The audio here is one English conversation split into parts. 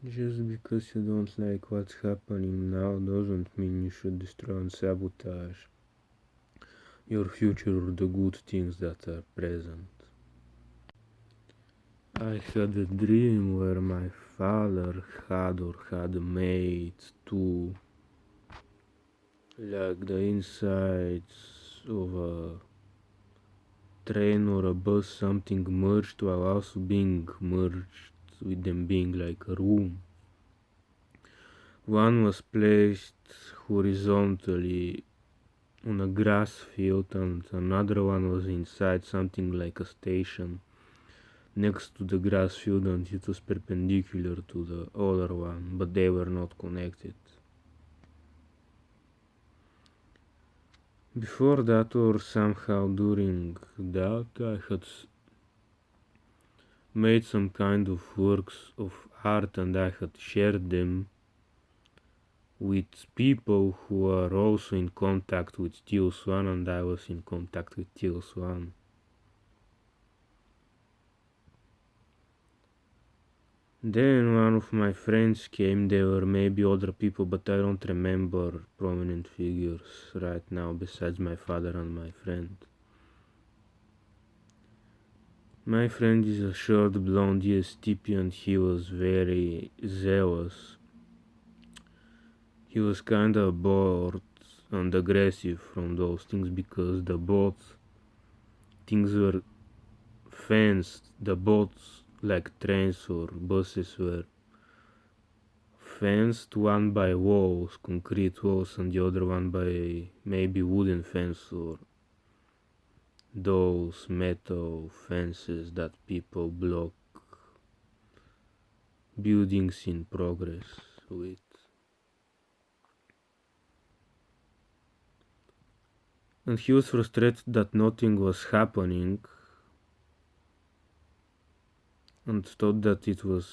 Just because you don't like what's happening now doesn't mean you should destroy and sabotage your future or the good things that are present. I had a dream where my father had made two, like the insides of a train or a bus, something merged while also being merged with them being like a room. One was placed horizontally on a grass field and another one was inside something like a station next to the grass field, and it was perpendicular to the other one, but they were not connected. Before that, or somehow during that, I had made some kind of works of art and I had shared them with people who are also in contact with Teals 1, and I was in contact with Teals 1. Then one of my friends came, there were maybe other people, but I don't remember prominent figures right now besides my father and my friend. My friend is a short blonde ESTP and he was very zealous. He was kinda bored and aggressive from those things because the both things were fenced. The both like trains or buses were fenced, one by walls, concrete walls, and the other one by maybe wooden fence or those metal fences that people block buildings in progress with. And he was frustrated that nothing was happening and thought that it was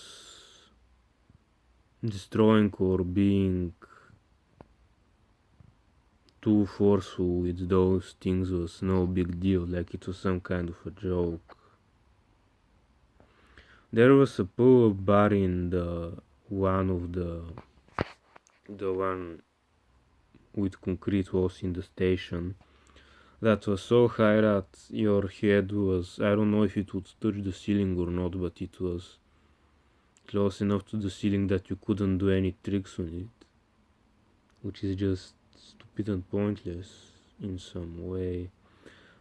destroying or being too forceful with those things was no big deal, like it was some kind of a joke. There was a pull-up bar in the one of the one with concrete walls in the station that was so high that your head was, I don't know if it would touch the ceiling or not, but it was close enough to the ceiling that you couldn't do any tricks on it, which is just stupid and pointless in some way.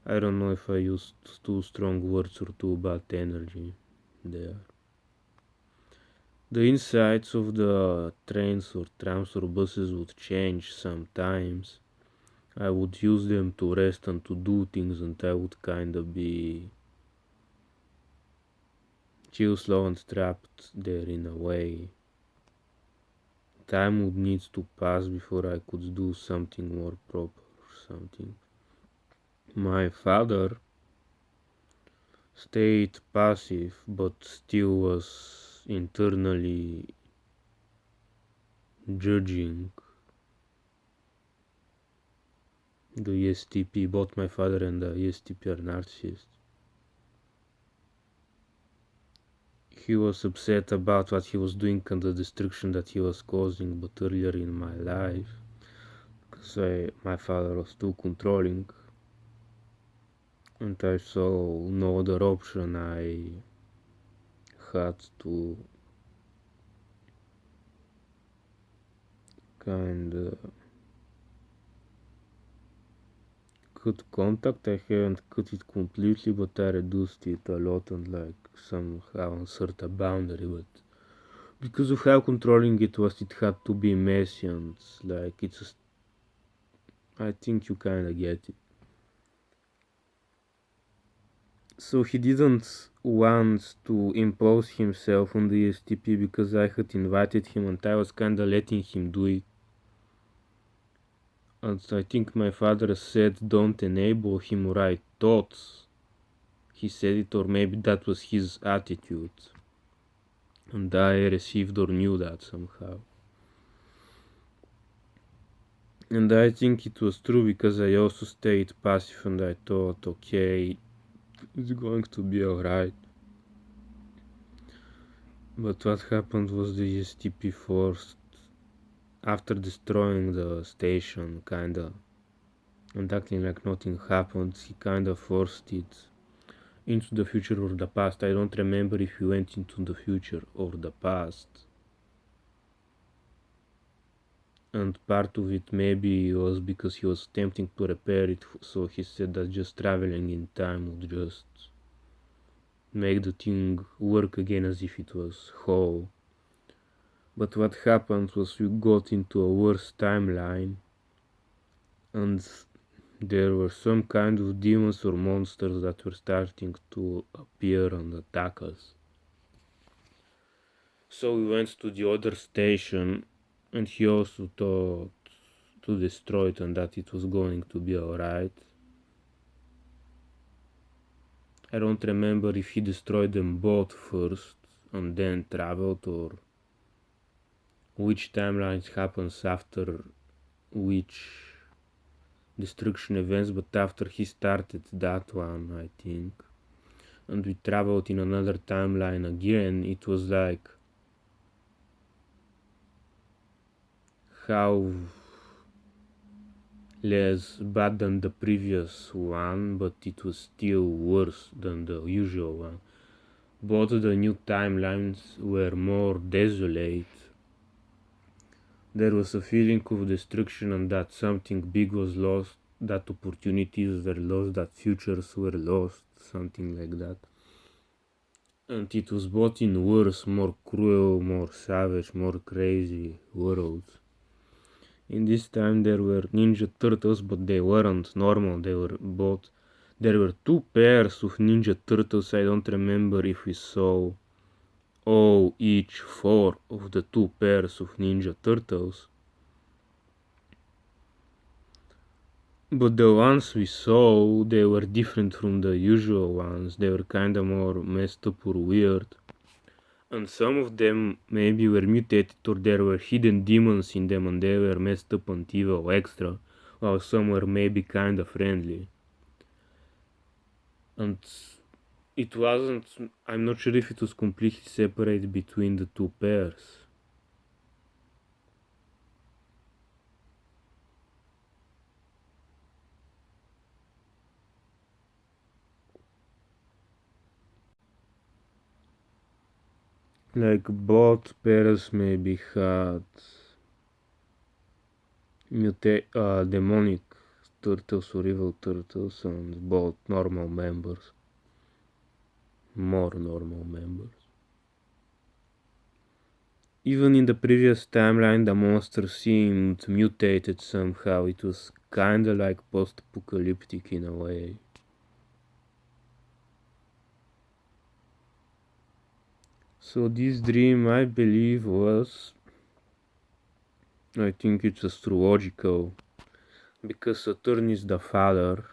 I don't know if I used too strong words or too bad energy there. The insides of the trains or trams or buses would change sometimes. I would use them to rest and to do things, and I would kinda be chill, slow, and trapped there in a way. Time would need to pass before I could do something more proper or something. My father stayed passive but still was internally judging the ESTP. Both my father and the ESTP are narcissists. He was upset about what he was doing and the destruction that he was causing, but earlier in my life, because my father was too controlling and I saw no other option, I had to kinda cut contact. I haven't cut it completely, but I reduced it a lot and like somehow insert a boundary. But because of how controlling it was, it had to be messy and like I think you kinda get it. So he didn't want to impose himself on the STP because I had invited him and I was kinda letting him do it. And I think my father said don't enable him, or I thought he said it, or maybe that was his attitude. And I received or knew that somehow. And I think it was true because I also stayed passive and I thought, okay, it's going to be alright. But what happened was the STP forced, after destroying the station, kinda, and acting like nothing happened, he kinda forced it into the future or the past. I don't remember if he went into the future or the past. And part of it maybe was because he was attempting to repair it, so he said that just traveling in time would just make the thing work again as if it was whole. But what happened was we got into a worse timeline, and there were some kind of demons or monsters that were starting to appear and attack us. So we went to the other station, and he also thought to destroy it and that it was going to be alright. I don't remember if he destroyed them both first and then traveled, or which timelines happens after which destruction events, but after he started that one, I think, and we traveled in another timeline again, it was like how less bad than the previous one, but it was still worse than the usual one. Both the new timelines were more desolate. There was a feeling of destruction and that something big was lost, that opportunities were lost, that futures were lost, something like that. And it was both in worse, more cruel, more savage, more crazy worlds. In this time there were Ninja Turtles, but they weren't normal, they were both. There were two pairs of Ninja Turtles, I don't remember if we saw all each four of the two pairs of Ninja Turtles. But the ones we saw, they were different from the usual ones. They were kinda more messed up or weird. And some of them maybe were mutated or there were hidden demons in them and they were messed up and evil extra, while some were maybe kinda friendly. And it wasn't, I'm not sure if it was completely separate between the two pairs. Like both pairs maybe had demonic turtles or evil turtles and both normal members. More normal members. Even in the previous timeline, the monster seemed mutated somehow. It was kinda like post-apocalyptic in a way. So this dream, I believe, I think it's astrological, because Saturn is the father,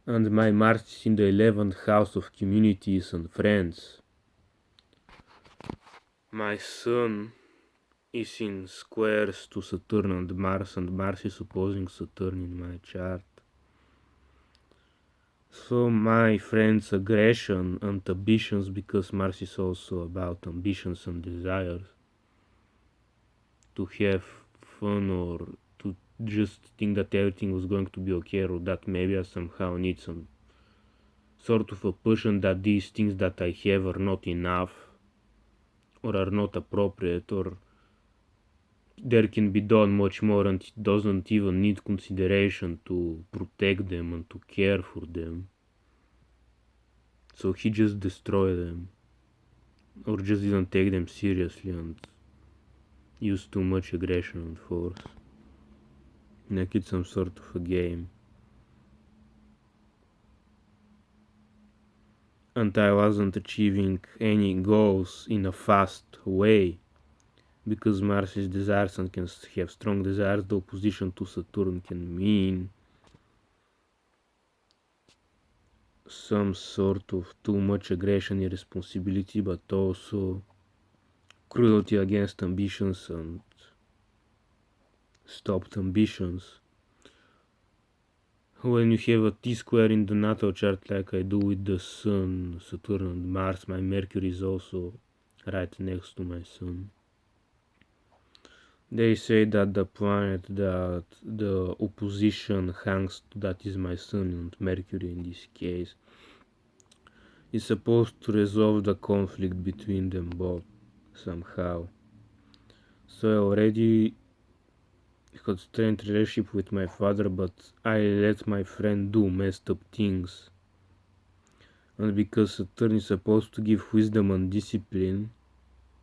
and my Mars is in the 11th house of communities and friends. My Sun is in squares to Saturn and Mars is opposing Saturn in my chart. So my friend's aggression and ambitions, because Mars is also about ambitions and desires, to have fun or to just think that everything was going to be okay, or that maybe I somehow need some sort of a push, and that these things that I have are not enough or are not appropriate, or there can be done much more and it doesn't even need consideration to protect them and to care for them. So he just destroyed them, or just didn't take them seriously and used too much aggression and force. Like it's some sort of a game. And I wasn't achieving any goals in a fast way, because Mars is desires and can have strong desires. The opposition to Saturn can mean some sort of too much aggression, irresponsibility, but also cruelty against ambitions and stopped ambitions. When you have a T-square in the natal chart like I do with the Sun, Saturn and Mars, my Mercury is also right next to my sun. They say that the planet that the opposition hangs to, that is my sun and Mercury in this case, is supposed to resolve the conflict between them both somehow. So I already had strained relationship with my father, but I let my friend do messed up things. And because Saturn is supposed to give wisdom and discipline,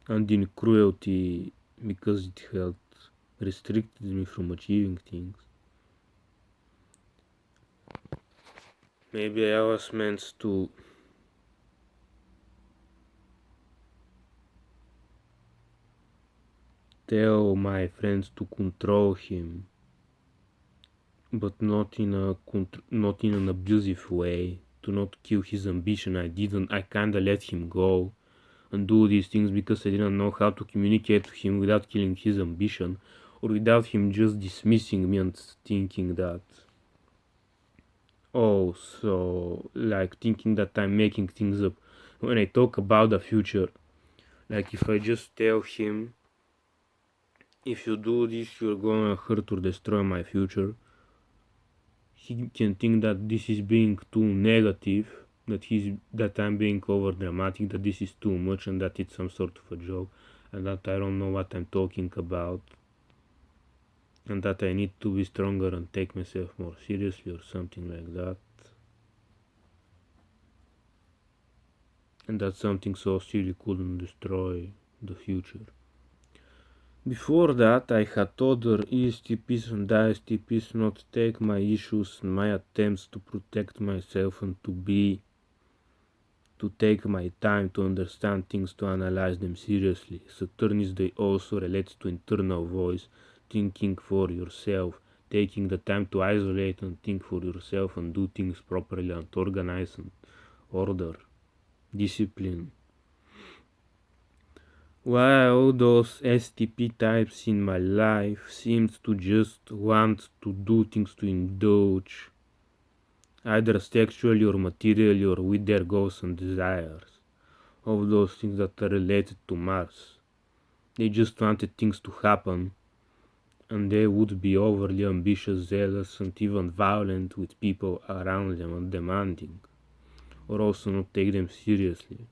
and in cruelty because it had restricted me from achieving things. Maybe I was meant to tell my friends to control him, but not in an abusive way, to not kill his ambition. I kinda let him go and do these things because I didn't know how to communicate to him without killing his ambition, or without him just dismissing me and thinking that, oh, so like thinking that I'm making things up. When I talk about the future, like if I just tell him, if you do this, you're gonna hurt or destroy my future, he can think that this is being too negative, that I'm being over dramatic, that this is too much, and that it's some sort of a joke, and that I don't know what I'm talking about, and that I need to be stronger and take myself more seriously or something like that. And that something so silly couldn't destroy the future. Before that, I had other ESTPs and ISTPs not take my issues and my attempts to protect myself and to take my time to understand things, to analyze them seriously. Saturn they also relates to internal voice, thinking for yourself, taking the time to isolate and think for yourself and do things properly and organize and order, discipline. While those STP types in my life seemed to just want to do things to indulge, either sexually or materially or with their goals and desires, all those things that are related to Mars. They just wanted things to happen, and they would be overly ambitious, zealous, and even violent with people around them and demanding, or also not take them seriously.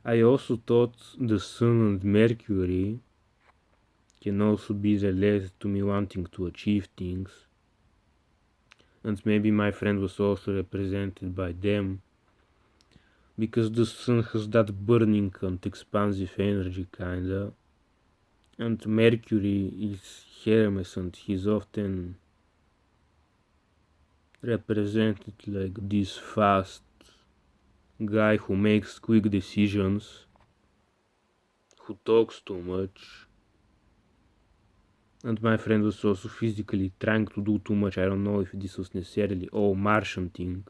I also thought the Sun and Mercury can also be related to me wanting to achieve things, and maybe my friend was also represented by them, because the Sun has that burning and expansive energy kinda, and Mercury is Hermes and he's often represented like this fast guy who makes quick decisions, who talks too much. And my friend was also physically trying to do too much. I don't know if this was necessarily all Martian things,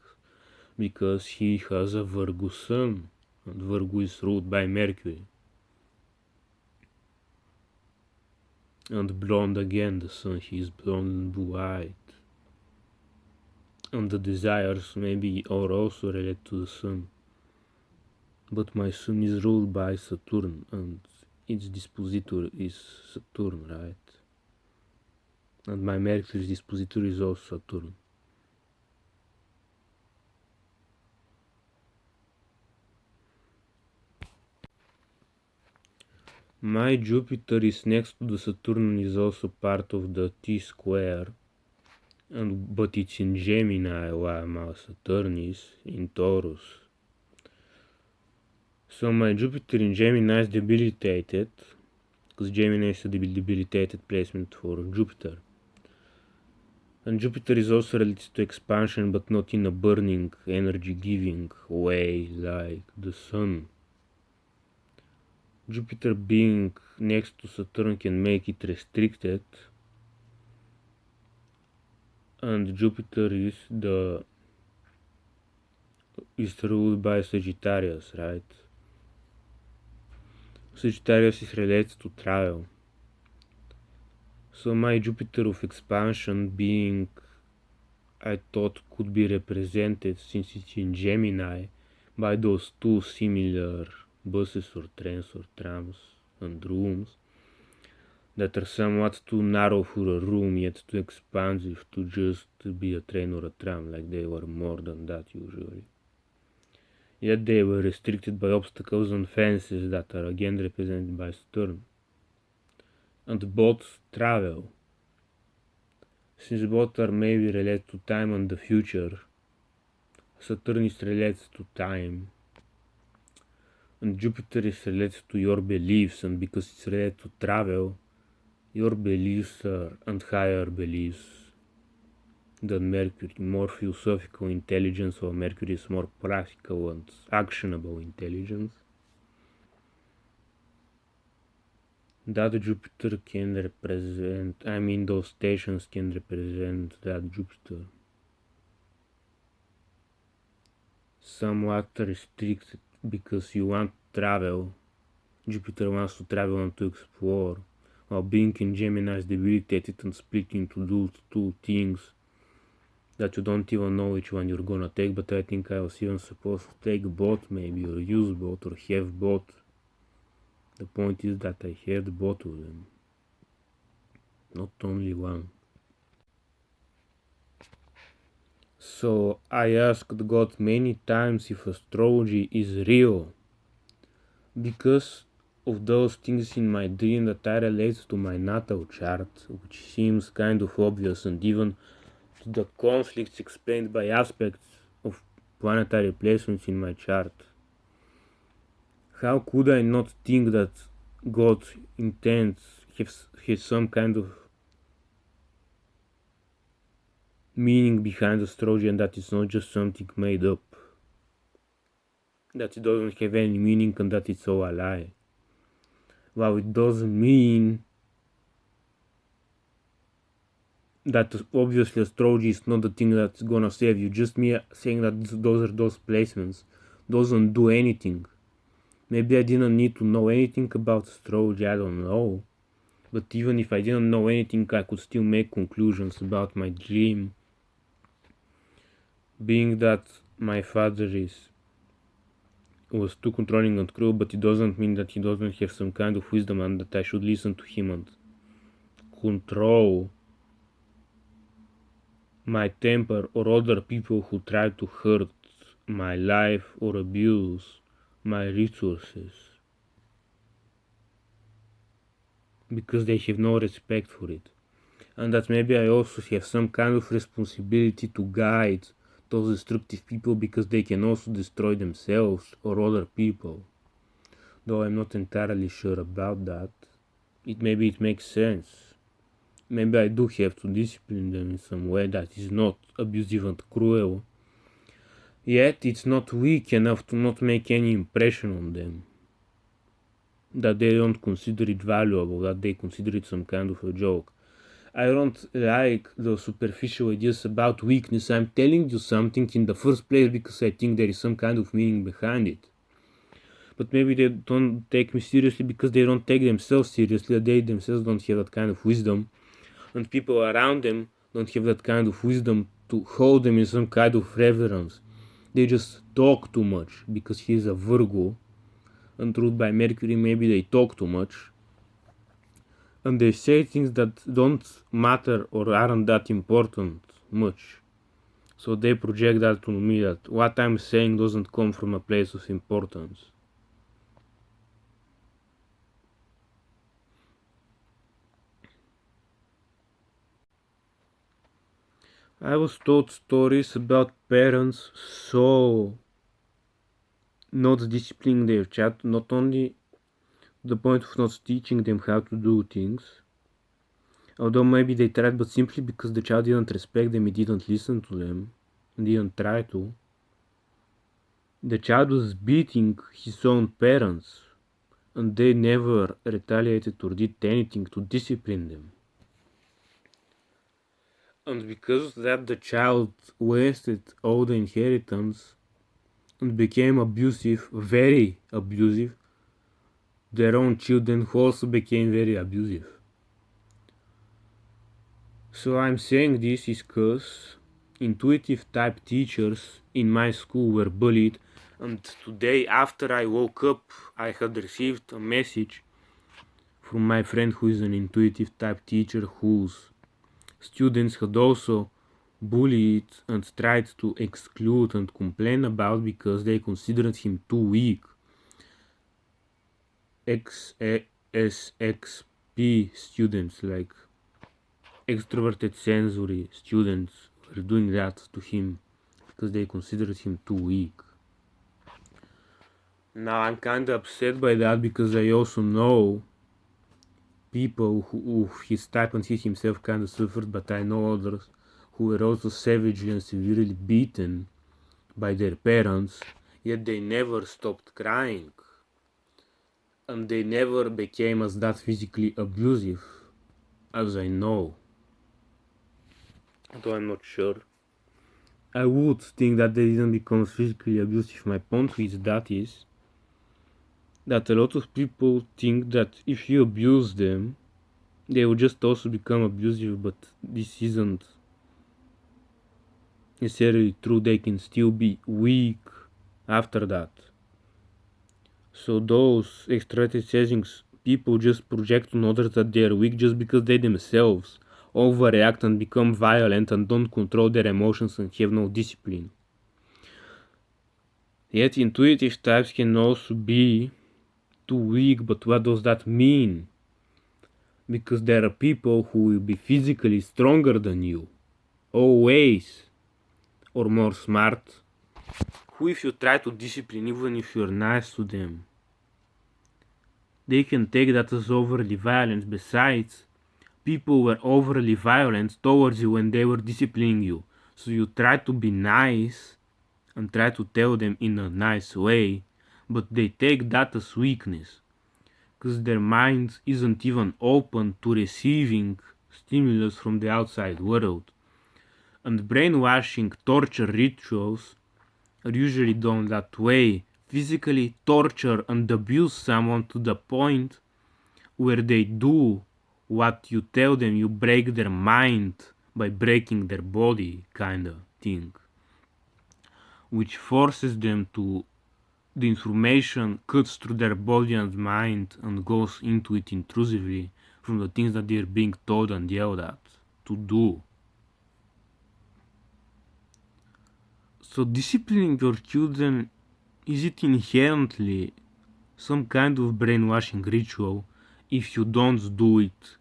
because he has a Virgo sun, and Virgo is ruled by Mercury. And blonde again, the sun, he is blonde and blue-eyed. And the desires maybe are also related to the sun. But my sun is ruled by Saturn, and its dispositor is Saturn, right? And my Mercury's dispositor is also Saturn. My Jupiter is next to the Saturn and is also part of the T square, but it's in Gemini while my Saturn is in Taurus. So my Jupiter in Gemini is debilitated, because Gemini is a debilitated placement for Jupiter. And Jupiter is also related to expansion, but not in a burning, energy-giving way like the Sun. Jupiter being next to Saturn can make it restricted, and Jupiter is ruled by Sagittarius, right? Sagittarius is related to trial. So my Jupiter of expansion being, I thought, could be represented, since it's in Gemini, by those two similar buses or trains or trams and rooms that are somewhat too narrow for a room yet too expansive to just be a train or a tram, like they were more than that usually. Yet they were restricted by obstacles and fences that are again represented by stern. And both travel. Since both are maybe related to time and the future, Saturn is related to time, and Jupiter is related to your beliefs, and because it's related to travel, your beliefs are and higher beliefs than Mercury, more philosophical intelligence, or Mercury is more practical and actionable intelligence. That Jupiter can represent, those stations can represent that Jupiter. Somewhat restricted because you want to travel. Jupiter wants to travel and to explore, while being in Gemini is debilitated and split into those two things that you don't even know which one you're gonna take, but I think I was even supposed to take both maybe, or use both, or have both. The point is that I had both of them, not only one. So I asked God many times if astrology is real, because of those things in my dream that I relate to my natal chart, which seems kind of obvious, and even to the conflicts explained by aspects of planetary placements in my chart. How could I not think that God intends has some kind of meaning behind astrology, and that it's not just something made up? That it doesn't have any meaning and that it's all a lie. Well, it doesn't mean that obviously astrology is not the thing that's gonna save you. Just me saying that those are those placements doesn't do anything. Maybe I didn't need to know anything about astrology, I don't know. But even if I didn't know anything, I could still make conclusions about my dream. Being that my father was too controlling and cruel, but it doesn't mean that he doesn't have some kind of wisdom and that I should listen to him and control my temper or other people who try to hurt my life or abuse my resources because they have no respect for it. And that maybe I also have some kind of responsibility to guide those destructive people because they can also destroy themselves or other people. Though I'm not entirely sure about that. Maybe it makes sense. Maybe I do have to discipline them in some way that is not abusive and cruel. Yet it's not weak enough to not make any impression on them. That they don't consider it valuable, that they consider it some kind of a joke. I don't like the superficial ideas about weakness. I'm telling you something in the first place because I think there is some kind of meaning behind it. But maybe they don't take me seriously because they don't take themselves seriously. They themselves don't have that kind of wisdom. And people around them don't have that kind of wisdom to hold them in some kind of reverence. They just talk too much because he's a Virgo. And ruled by Mercury, maybe they talk too much. And they say things that don't matter or aren't that important much. So they project that to me, that what I'm saying doesn't come from a place of importance. I was told stories about parents so not disciplining their child, not only the point of not teaching them how to do things, although maybe they tried, but simply because the child didn't respect them, he didn't listen to them, and didn't try to. The child was beating his own parents, and they never retaliated or did anything to discipline them. And because of that, the child wasted all the inheritance and became abusive, very abusive. Their own children who also became very abusive. So I'm saying this is because intuitive type teachers in my school were bullied And today, after I woke up, I had received a message from my friend who is an intuitive type teacher whose students had also bullied and tried to exclude and complain about because they considered him too weak. XSXP students, like extroverted sensory students, were doing that to him because they considered him too weak. Now I'm kind of upset by that because I also know people who his type and he himself kind of suffered, but I know others who were also savagely and severely beaten by their parents, yet they never stopped crying. And they never became as that physically abusive as I know. Though I'm not sure. I would think that they didn't become physically abusive. My point with that is that a lot of people think that if you abuse them, they will just also become abusive, but this isn't necessarily true. They can still be weak after that. So those extroverted settings, people just project on others that they are weak just because they themselves overreact and become violent and don't control their emotions and have no discipline. Yet intuitive types can also be too weak, but what does that mean? Because there are people who will be physically stronger than you, always, or more smart, who if you try to discipline, even if you're nice to them, they can take that as overly violent. Besides, people were overly violent towards you when they were disciplining you. So you try to be nice and try to tell them in a nice way, but they take that as weakness because their mind isn't even open to receiving stimulus from the outside world. And brainwashing torture rituals are usually done that way. Physically torture and abuse someone to the point where they do what you tell them, you break their mind by breaking their body, kind of thing, which forces them to the information cuts through their body and mind and goes into it intrusively from the things that they're being told and yelled at to do. So disciplining your children, is it inherently some kind of brainwashing ritual if you don't do it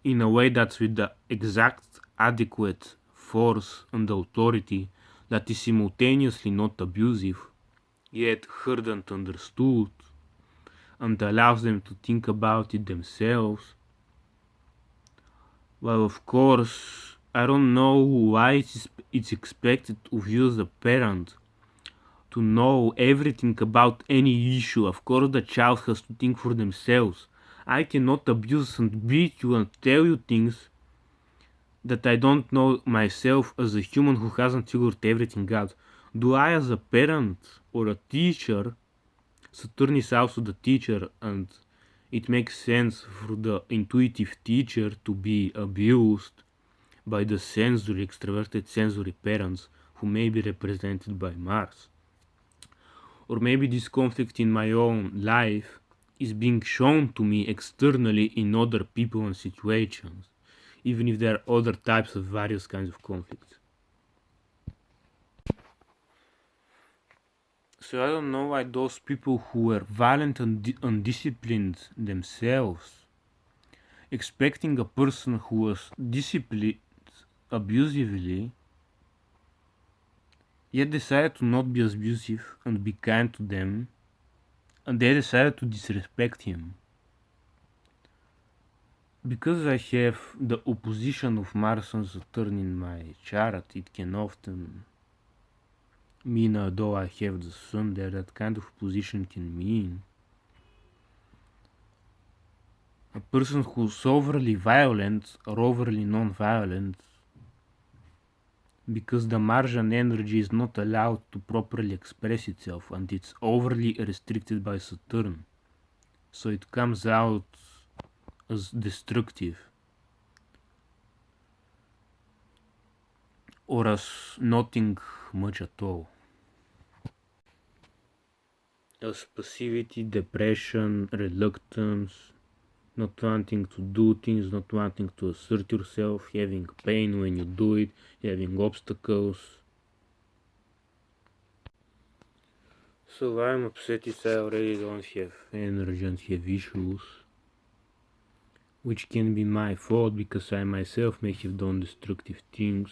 in a way that's with the exact adequate force and authority that is simultaneously not abusive, yet heard and understood, and allows them to think about it themselves? Well, of course, I don't know why it's expected of you as a parent to know everything about any issue. Of course, the child has to think for themselves. I cannot abuse and beat you and tell you things that I don't know myself as a human who hasn't figured everything out. Do I, as a parent or a teacher, Saturn is also the teacher, and it makes sense for the intuitive teacher to be abused by the sensory, extroverted sensory parents who may be represented by Mars. Or maybe this conflict in my own life is being shown to me externally in other people and situations, even if there are other types of various kinds of conflicts. So I don't know why those people who were violent and undisciplined themselves, expecting a person who was disciplined abusively, yet decided to not be abusive and be kind to them, and they decided to disrespect him. Because I have the opposition of Mars and Saturn in my chart, it can often mean, although I have the Sun there, that kind of position can mean a person who's overly violent or overly non-violent because the Martian energy is not allowed to properly express itself and it's overly restricted by Saturn. So it comes out as destructive or as nothing much at all. as passivity, depression, reluctance, not wanting to do things, not wanting to assert yourself, having pain when you do it, having obstacles. So I'm upset is I already don't have energy and have issues, which can be my fault because I myself may have done destructive things.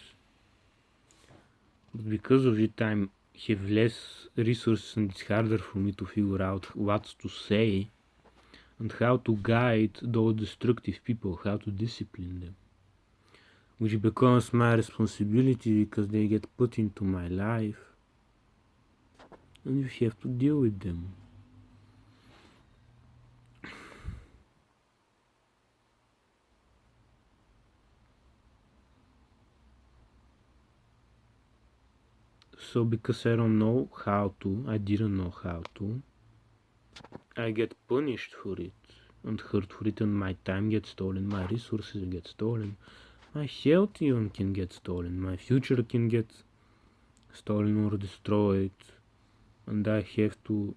But because of it, I have less resources and it's harder for me to figure out what to say and how to guide those destructive people, how to discipline them. Which becomes my responsibility because they get put into my life and you have to deal with them. So because I don't know how to, I didn't know how to, I get punished for it and hurt for it, and my time gets stolen, my resources get stolen, my health even can get stolen, my future can get stolen or destroyed, and I have to,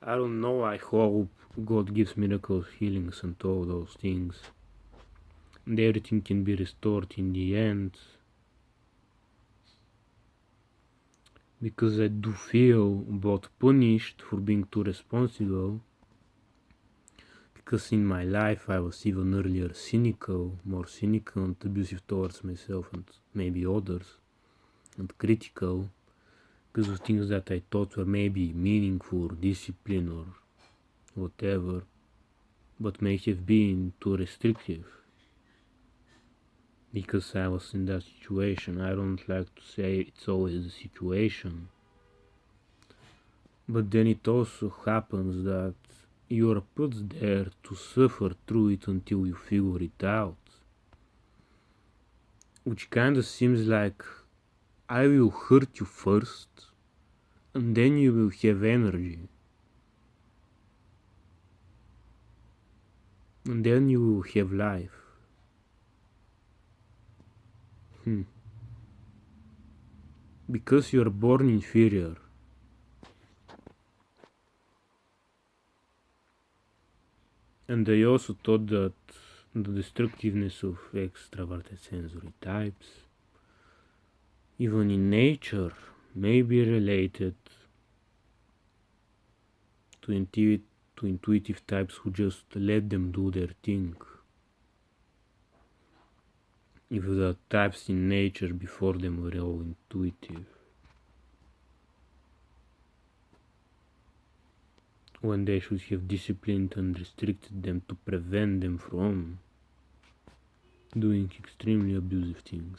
I don't know, I hope God gives miracles, healings and all those things, and everything can be restored in the end, because I do feel both punished for being too responsible, because in my life I was even earlier cynical, more cynical and abusive towards myself and maybe others, and critical, because of things that I thought were maybe meaningful, discipline or whatever, but may have been too restrictive. Because I was in that situation. I don't like to say it's always the situation, but then it also happens that you are put there to suffer through it until you figure it out. Which kinda seems like I will hurt you first, and then you will have energy. And then you will have life. Because you are born inferior. And I also thought that the destructiveness of extroverted sensory types, even in nature, may be related to intuitive types who just let them do their thing. If the types in nature before them were all intuitive, when they should have disciplined and restricted them to prevent them from doing extremely abusive things.